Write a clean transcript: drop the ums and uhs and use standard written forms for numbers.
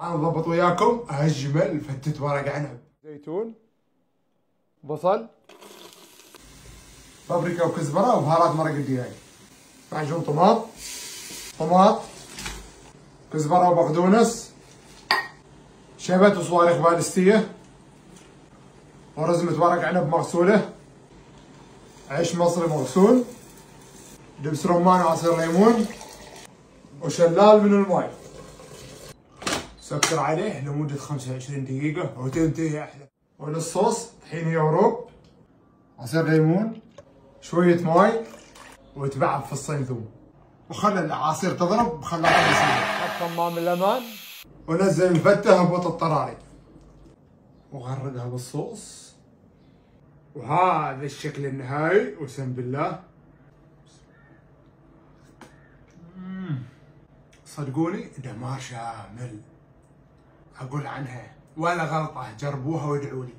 انا ضبط وياكم اجمل فتة ورق عنب. زيتون، بصل، بابريكا وكزبره وبهارات مرق الدجاج، معجون طماط، كزبره وبقدونس، شبت وصواريخ بالستيه، ورزمة ورق عنب مغسوله، عيش مصري مغسول، دبس رمان وعصير ليمون، وشلال من الماء. سكر عليه لمدة 25 دقيقة وتنتهي أحلى. وللصوص طحينة وروب، عصير ليمون، شوية ماي، وتبعب فصين ثوم، وخلي العصير تضرب بخلاط بسيط. حط كمام الليمون، ونزل الفتة ببط الطراري، وغرقها بالصوص. وهذا الشكل النهائي، وسم بالله. صدقوني دمار شامل، اقول عنها ولا غلطة، جربوها وادعوا لي.